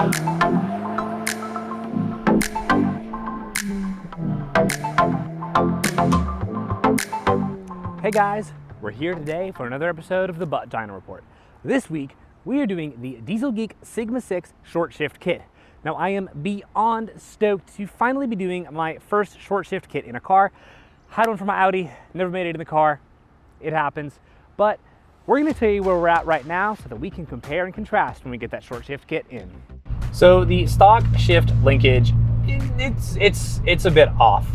Hey guys, we're here today for another episode of the Dyno Report. This week, we are doing the Dieselgeek Sigma 6 short shift kit. Now I am beyond stoked to finally be doing my first short shift kit in a car. Had one for my Audi, never made it in the car. It happens, but we're gonna tell you where we're at right now so that we can compare and contrast when we get that short shift kit in. So the stock shift linkage, it's a bit off.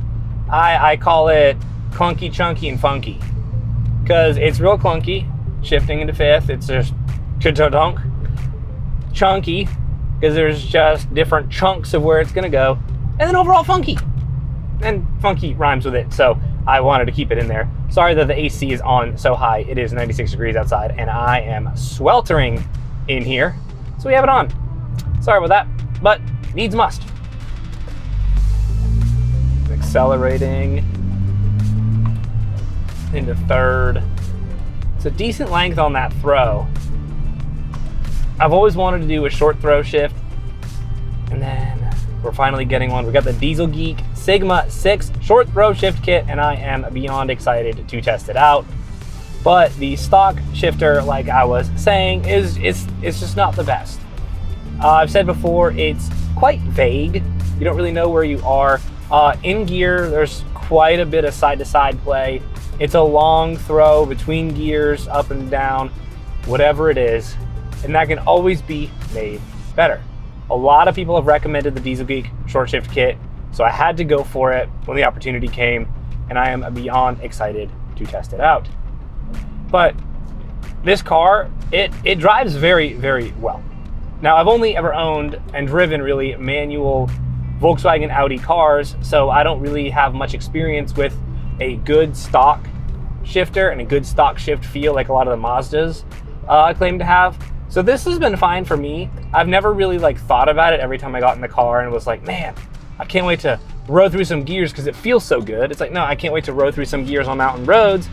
I call it clunky, chunky, and funky. Because it's real clunky, shifting into fifth, it's just chunk. Chunky, because there's just different chunks of where it's gonna go. And then overall funky. And funky rhymes with it, so I wanted to keep it in there. Sorry that the AC is on so high. It is 96 degrees outside, and I am sweltering in here, so we have it on. Sorry about that, but needs must. Accelerating into third. It's a decent length on that throw. I've always wanted to do a short throw shift, and then we're finally getting one. We got the Dieselgeek Sigma 6 short throw shift kit, and I am beyond excited to test it out. But the stock shifter, like I was saying, is just not the best. I've said before, it's quite vague. You don't really know where you are. In gear, there's quite a bit of side-to-side play. It's a long throw between gears, up and down, whatever it is, and that can always be made better. A lot of people have recommended the Dieselgeek short shift kit, so I had to go for it when the opportunity came, and I am beyond excited to test it out. But this car, it drives very, very well. Now, I've only ever owned and driven really manual Volkswagen Audi cars, so I don't really have much experience with a good stock shifter and a good stock shift feel like a lot of the Mazdas claim to have. So this has been fine for me. I've never really thought about it every time I got in the car and was like, man, I can't wait to row through some gears because it feels so good. It's like, no, I can't wait to row through some gears on mountain roads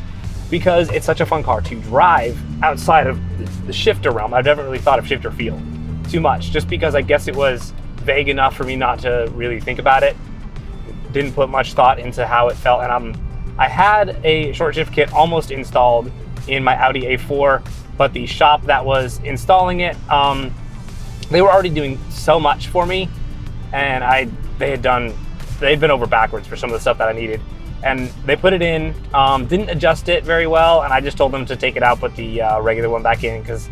because it's such a fun car to drive outside of the shifter realm. I've never really thought of shifter feel too much, just because I guess it was vague enough for me not to really think about it. Didn't put much thought into how it felt, and I had a short shift kit almost installed in my Audi A4, but the shop that was installing it, they were already doing so much for me, and they'd been over backwards for some of the stuff that I needed, and they put it in, didn't adjust it very well, and I just told them to take it out, put the regular one back in, because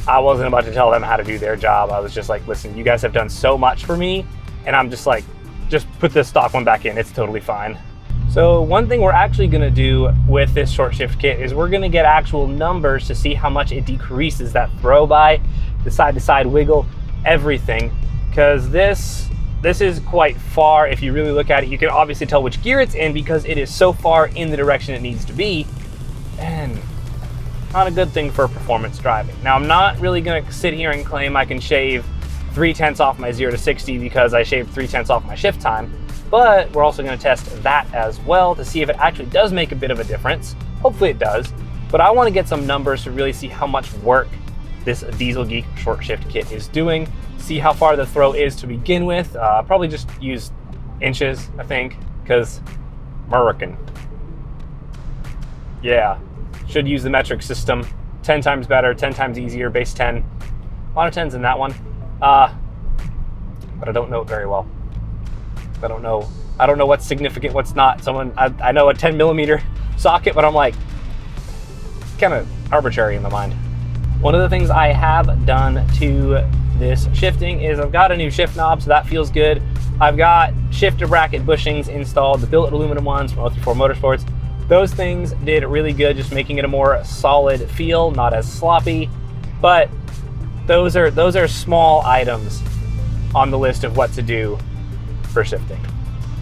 I wasn't about to tell them how to do their job. I was just like, listen, you guys have done so much for me, and I'm just like, just put this stock one back in, it's totally fine. So one thing we're actually gonna do with this short shift kit is we're gonna get actual numbers to see how much it decreases that throw by, the side-to-side wiggle, everything. Because this is quite far. If you really look at it, you can obviously tell which gear it's in because it is so far in the direction it needs to be. And not a good thing for performance driving. Now, I'm not really gonna sit here and claim I can shave 0.3 off my 0 to 60 because I shaved 0.3 off my shift time, but we're also gonna test that as well to see if it actually does make a bit of a difference. Hopefully it does, but I wanna get some numbers to really see how much work this Dieselgeek short shift kit is doing, see how far the throw is to begin with. Probably just use inches, I think, because American. Yeah. Should use the metric system. 10 times better, 10 times easier, base 10. A lot of 10s in that one. But I don't know it very well. I don't know what's significant, what's not. I know a 10 millimeter socket, but I'm like, kind of arbitrary in my mind. One of the things I have done to this shifting is I've got a new shift knob, so that feels good. I've got shifter bracket bushings installed, the billet aluminum ones from 034 Motorsports. Those things did really good, just making it a more solid feel, not as sloppy. But those are small items on the list of what to do for shifting.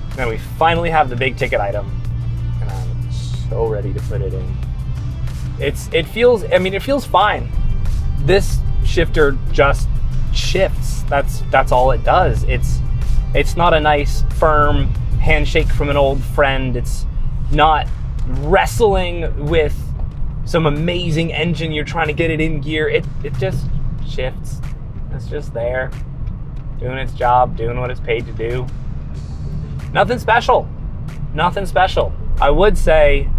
And then we finally have the big ticket item, and I'm so ready to put it in. It feels fine. This shifter just shifts. That's all it does. It's not a nice firm handshake from an old friend. It's not wrestling with some amazing engine you're trying to get it in gear. It just shifts. It's just there. doing its job, doing what it's paid to do. Nothing special. Nothing special. I would say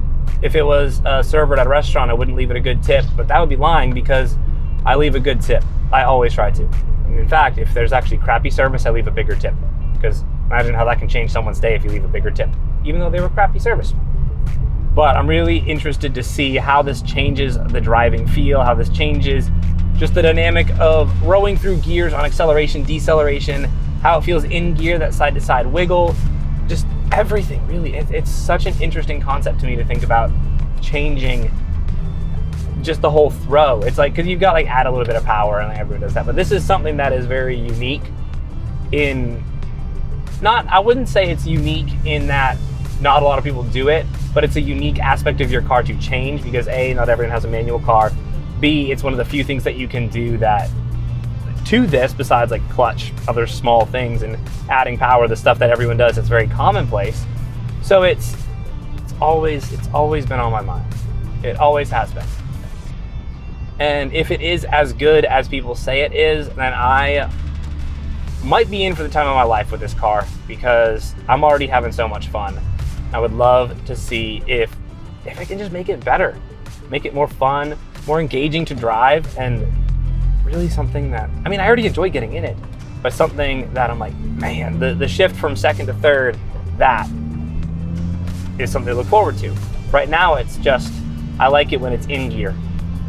if it was served at a restaurant, I wouldn't leave it a good tip, but that would be lying because I leave a good tip. I always try to. And in fact, if there's actually crappy service, I leave a bigger tip, because imagine how that can change someone's day if you leave a bigger tip, even though they were crappy service. But I'm really interested to see how this changes the driving feel, how this changes just the dynamic of rowing through gears on acceleration, deceleration, how it feels in gear, that side-to-side wiggle, just everything, really. It's such an interesting concept to me to think about changing just the whole throw. It's like, because you've got like add a little bit of power and like, everyone does that, but this is something that is very unique in, not, I wouldn't say it's unique in that not a lot of people do it, but it's a unique aspect of your car to change because A, not everyone has a manual car. B, it's one of the few things that you can do that to this, besides like clutch, other small things and adding power, the stuff that everyone does, it's very commonplace. So it's always been on my mind. It always has been. And if it is as good as people say it is, then I might be in for the time of my life with this car because I'm already having so much fun. I would love to see if I can just make it better, make it more fun, more engaging to drive, and really something that, I mean, I already enjoy getting in it, but something that I'm like, man, the shift from second to third, that is something to look forward to. Right now, it's just, I like it when it's in gear,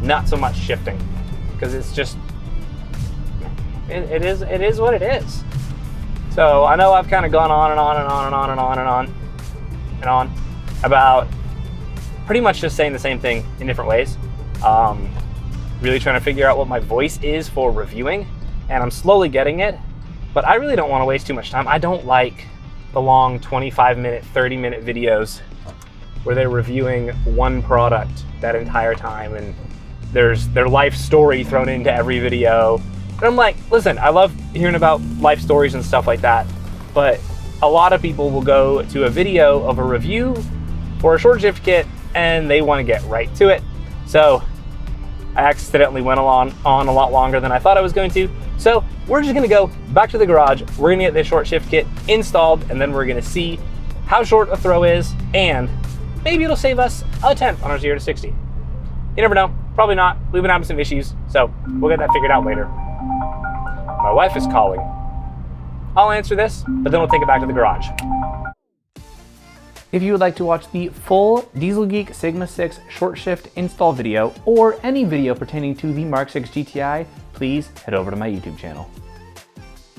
not so much shifting, because it's just, it is what it is. So I know I've kind of gone on and on and on and on and on and on and on about pretty much just saying the same thing in different ways. Really trying to figure out what my voice is for reviewing, and I'm slowly getting it, but I really don't want to waste too much time. I don't like the long 25-minute, 30-minute videos where they're reviewing one product that entire time, and there's their life story thrown into every video. And I'm like, listen, I love hearing about life stories and stuff like that, but a lot of people will go to a video of a review for a short shift kit and they want to get right to it. So I accidentally went on a lot longer than I thought I was going to. So we're just gonna go back to the garage. We're gonna get this short shift kit installed, and then we're gonna see how short a throw is, and maybe it'll save us a tenth on our 0 to 60. You never know, probably not. We've been having some issues, so we'll get that figured out later. My wife is calling. I'll answer this, but then we'll take it back to the garage. If you would like to watch the full Dieselgeek Sigma 6 short shift install video or any video pertaining to the Mark 6 GTI, please head over to my YouTube channel.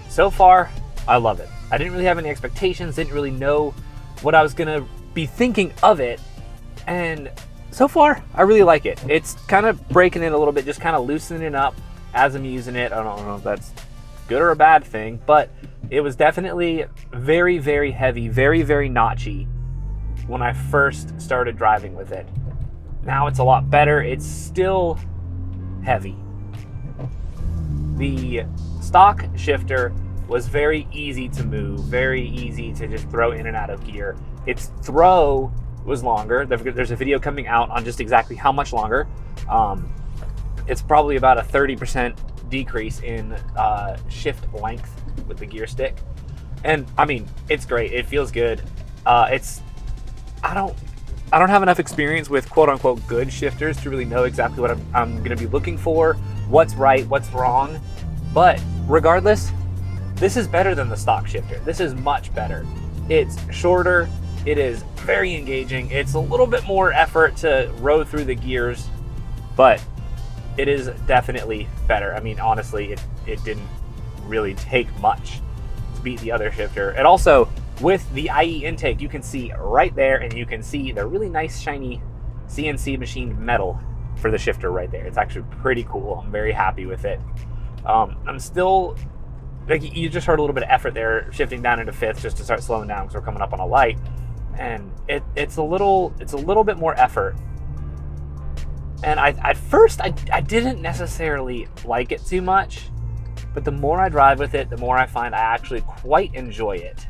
So far, I love it. I didn't really have any expectations, didn't really know what I was gonna be thinking of it, and so far, I really like it. It's kind of breaking it a little bit, just kind of loosening it up as I'm using it. I don't know if that's good or a bad thing, but it was definitely very, very heavy, very, very notchy when I first started driving with it. Now it's a lot better. It's still heavy. The stock shifter was very easy to move, very easy to just throw in and out of gear. Its throw was longer. There's a video coming out on just exactly how much longer. It's probably about a 30% decrease in shift length with the gear stick. And I mean, it's great. It feels good. I don't have enough experience with quote unquote good shifters to really know exactly what I'm going to be looking for, what's right, what's wrong. But regardless, this is better than the stock shifter. This is much better. It's shorter. It is very engaging. It's a little bit more effort to row through the gears, but it is definitely better. I mean, honestly, it didn't really take much to beat the other shifter. And also, with the IE intake, you can see right there, and you can see the really nice shiny CNC machined metal for the shifter right there. It's actually pretty cool. I'm very happy with it. I'm still, like, you just heard a little bit of effort there, shifting down into fifth just to start slowing down because we're coming up on a light, and it's a little bit more effort. And at first I didn't necessarily like it too much, but the more I drive with it, the more I find I actually quite enjoy it.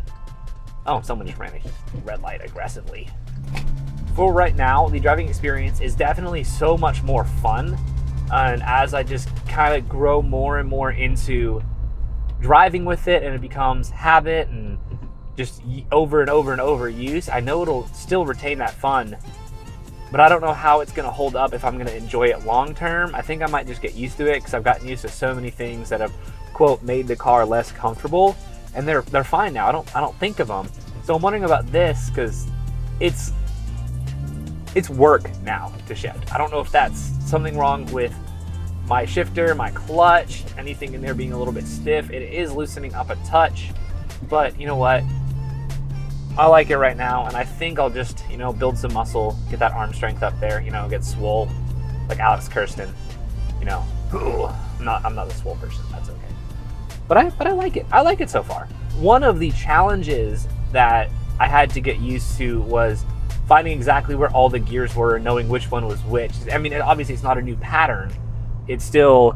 Oh, someone just ran a red light aggressively. For right now, the driving experience is definitely so much more fun. And as I just kind of grow more and more into driving with it and it becomes habit and just over and over and over use, I know it'll still retain that fun, but I don't know how it's going to hold up if I'm going to enjoy it long term. I think I might just get used to it because I've gotten used to so many things that have, quote, made the car less comfortable, and they're fine now. I don't think of them. So I'm wondering about this because it's work now to shift. I don't know if that's something wrong with my shifter, my clutch, anything in there being a little bit stiff. It is loosening up a touch, but you know what? I like it right now, and I think I'll just, build some muscle, get that arm strength up there, get swole, like Alex Kirsten, I'm not a swole person, that's okay. But I like it. I like it so far. One of the challenges that I had to get used to was finding exactly where all the gears were and knowing which one was which. I mean, obviously it's not a new pattern. It's still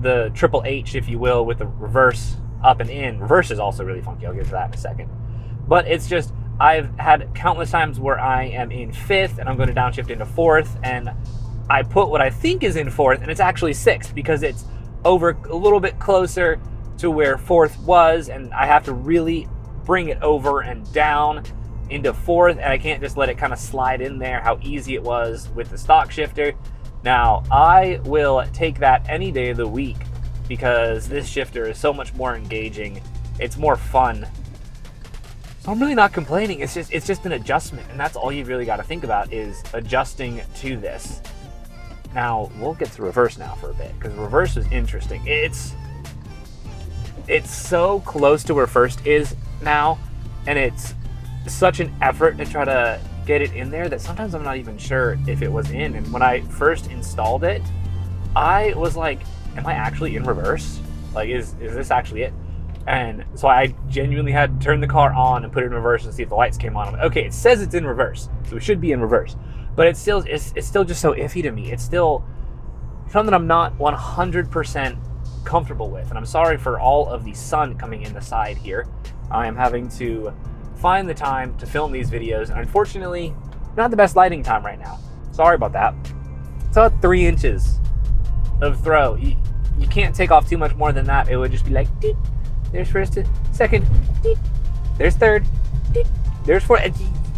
the Triple H, if you will, with the reverse up and in. Reverse is also really funky. I'll get to that in a second. But it's just, I've had countless times where I am in fifth and I'm going to downshift into fourth, and I put what I think is in fourth and it's actually sixth because it's over a little bit closer to where fourth was, and I have to really bring it over and down into fourth, and I can't just let it kind of slide in there how easy it was with the stock shifter. Now, I will take that any day of the week because this shifter is so much more engaging. It's more fun. So I'm really not complaining. It's just an adjustment, and that's all you really got to think about is adjusting to this. Now, we'll get to reverse now for a bit because reverse is interesting. It's so close to where first is now, and it's such an effort to try to get it in there that sometimes I'm not even sure if it was in. And when I first installed it, I was like, am I actually in reverse? Like, is this actually it? And so I genuinely had to turn the car on and put it in reverse and see if the lights came on. I'm like, okay, it says it's in reverse, so it should be in reverse. But it's still just so iffy to me. It's still something I'm not 100% comfortable with. And I'm sorry for all of the sun coming in the side here. I am having to find the time to film these videos, and unfortunately, not the best lighting time right now. Sorry about that. It's about 3 inches of throw. You can't take off too much more than that. It would just be like, deep. There's first, second, deep. There's third, deep. There's fourth.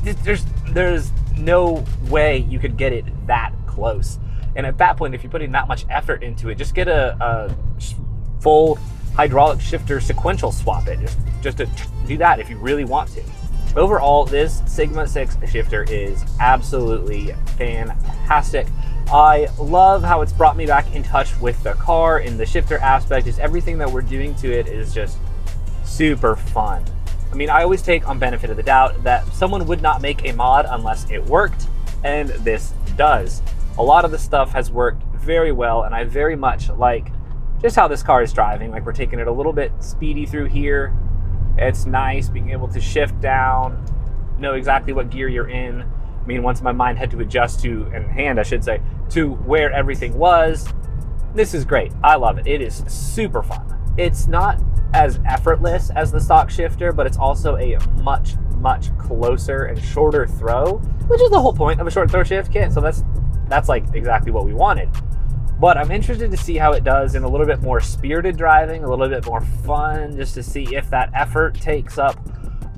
There's no way you could get it that close. And at that point, if you're putting that much effort into it, just get a full hydraulic shifter sequential swap it. Just to do that if you really want to. Overall, this Sigma 6 shifter is absolutely fantastic. I love how it's brought me back in touch with the car in the shifter aspect. Just everything that we're doing to it is just super fun. I mean, I always take on benefit of the doubt that someone would not make a mod unless it worked, and this does. A lot of the stuff has worked very well, and I very much like just how this car is driving. Like, we're taking it a little bit speedy through here. It's nice being able to shift down, know exactly what gear you're in. I mean, once my mind had to adjust to, and hand I should say, to where everything was, this is great. I love it. It is super fun. It's not as effortless as the stock shifter, but it's also a much, much closer and shorter throw, which is the whole point of a short throw shift kit. So that's like exactly what we wanted. But I'm interested to see how it does in a little bit more spirited driving, a little bit more fun, just to see if that effort takes up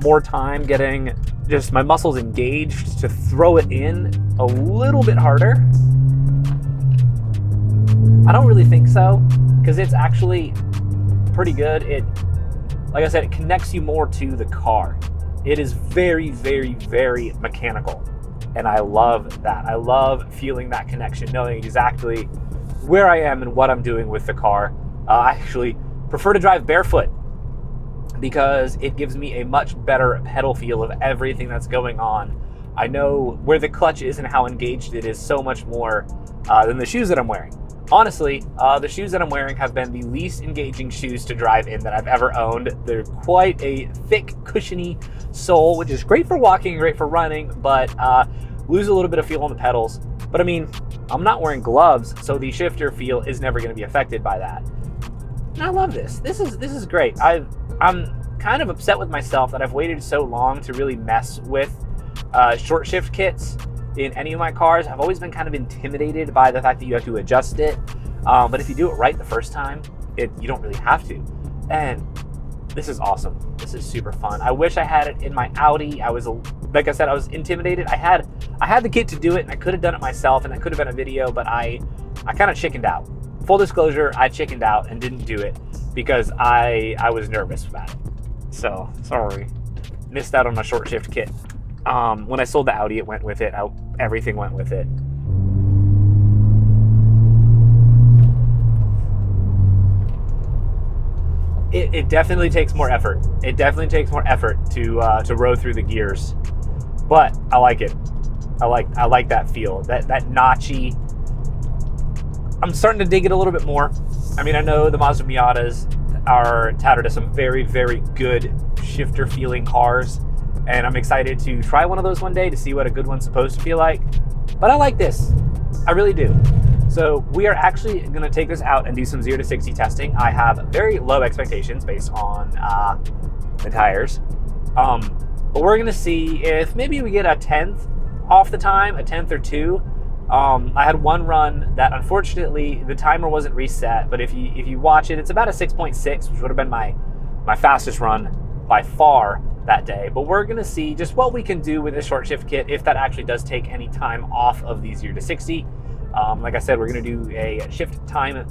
more time getting just my muscles engaged to throw it in a little bit harder. I don't really think so, because it's actually pretty good. Like I said, it connects you more to the car. It is very, very, very mechanical, and I love that. I love feeling that connection, knowing exactly where I am and what I'm doing with the car. I actually prefer to drive barefoot because it gives me a much better pedal feel of everything that's going on. I know where the clutch is and how engaged it is so much more than the shoes that I'm wearing. Honestly, the shoes that I'm wearing have been the least engaging shoes to drive in that I've ever owned. They're quite a thick, cushiony sole, which is great for walking, great for running, but lose a little bit of feel on the pedals. But I mean, I'm not wearing gloves, so the shifter feel is never going to be affected by that. And I love this. This is great. I'm kind of upset with myself that I've waited so long to really mess with short shift kits in any of my cars. I've always been kind of intimidated by the fact that you have to adjust it. But if you do it right the first time, you don't really have to. And this is awesome. This is super fun. I wish I had it in my Audi. Like I said, I was intimidated. I had the kit to do it, and I could have done it myself, and I could have been a video, but I kind of chickened out. Full disclosure, I chickened out and didn't do it because I was nervous about it. So, sorry. Missed out on my short shift kit. When I sold the Audi, it went with it. Everything went with it. It definitely takes more effort. It definitely takes more effort to row through the gears, but I like it. I like that feel. That notchy. I'm starting to dig it a little bit more. I mean, I know the Mazda Miatas are touted as some very, very good shifter feeling cars, and I'm excited to try one of those one day to see what a good one's supposed to feel like. But I like this. I really do. So we are actually going to take this out and do some 0 to 60 testing. I have very low expectations based on the tires. But we're going to see if maybe we get a 10th off the time, a 10th or 2. I had one run that unfortunately the timer wasn't reset, but if you watch it, it's about a 6.6, which would have been my fastest run by far that day. But we're going to see just what we can do with this short shift kit if that actually does take any time off of the 0 to 60. Like I said, we're going to do a shift time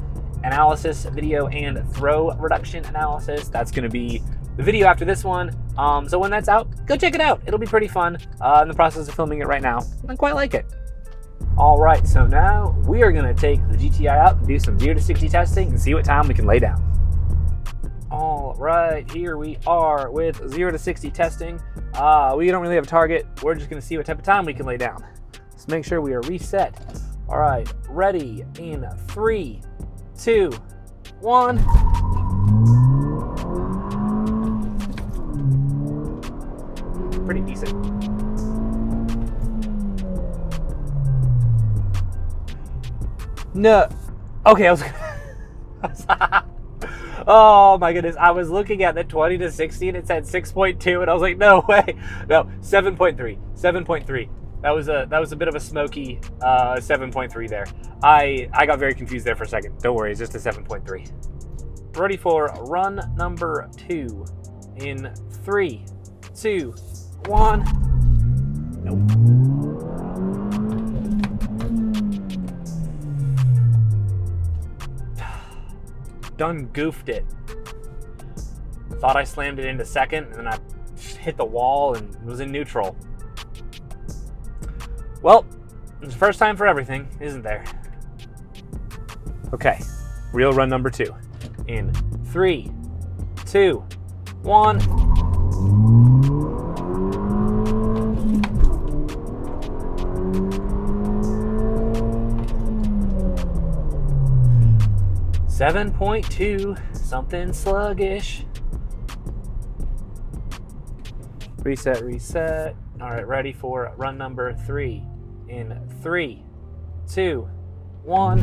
analysis video and throw reduction analysis. That's going to be the video after this one. So when that's out, go check it out. It'll be pretty fun. In the process of filming it right now. I quite like it. All right, so now we are going to take the GTI out and do some 0 to 60 testing and see what time we can lay down. All right, here we are with 0 to 60 testing. We don't really have a target. We're just going to see what type of time we can lay down. Let's make sure we are reset. All right, ready in 3, 2, 1. Pretty decent. No. Okay, oh my goodness. I was looking at the 20 to 60 and it said 6.2 and I was like, no way. No, 7.3. 7.3. That was a bit of a smoky 7.3 there. I got very confused there for a second. Don't worry, it's just a 7.3. Ready for run number 2 in 3, 2, 1. Nope. Done goofed it. Thought I slammed it into second and then I hit the wall and was in neutral. Well, it's the first time for everything, isn't there? Okay, real run number 2 in 3, 2, 1. .2, something sluggish. Reset. All right, ready for run number 3 in 3, 2, 1.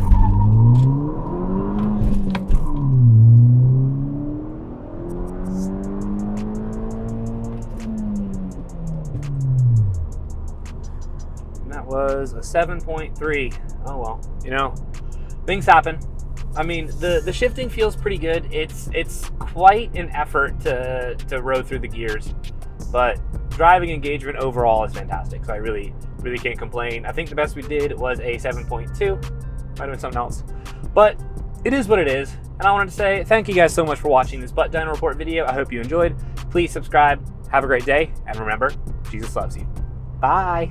And that was a 7.3. Oh well, you know, things happen. I mean, the shifting feels pretty good. It's quite an effort to row through the gears, but driving engagement overall is fantastic. So I really can't complain. I think the best we did was a 7.2. Might have been something else, but it is what it is. And I wanted to say thank you guys so much for watching this Butt Dyno Report video. I hope you enjoyed. Please subscribe. Have a great day, and remember, Jesus loves you. Bye.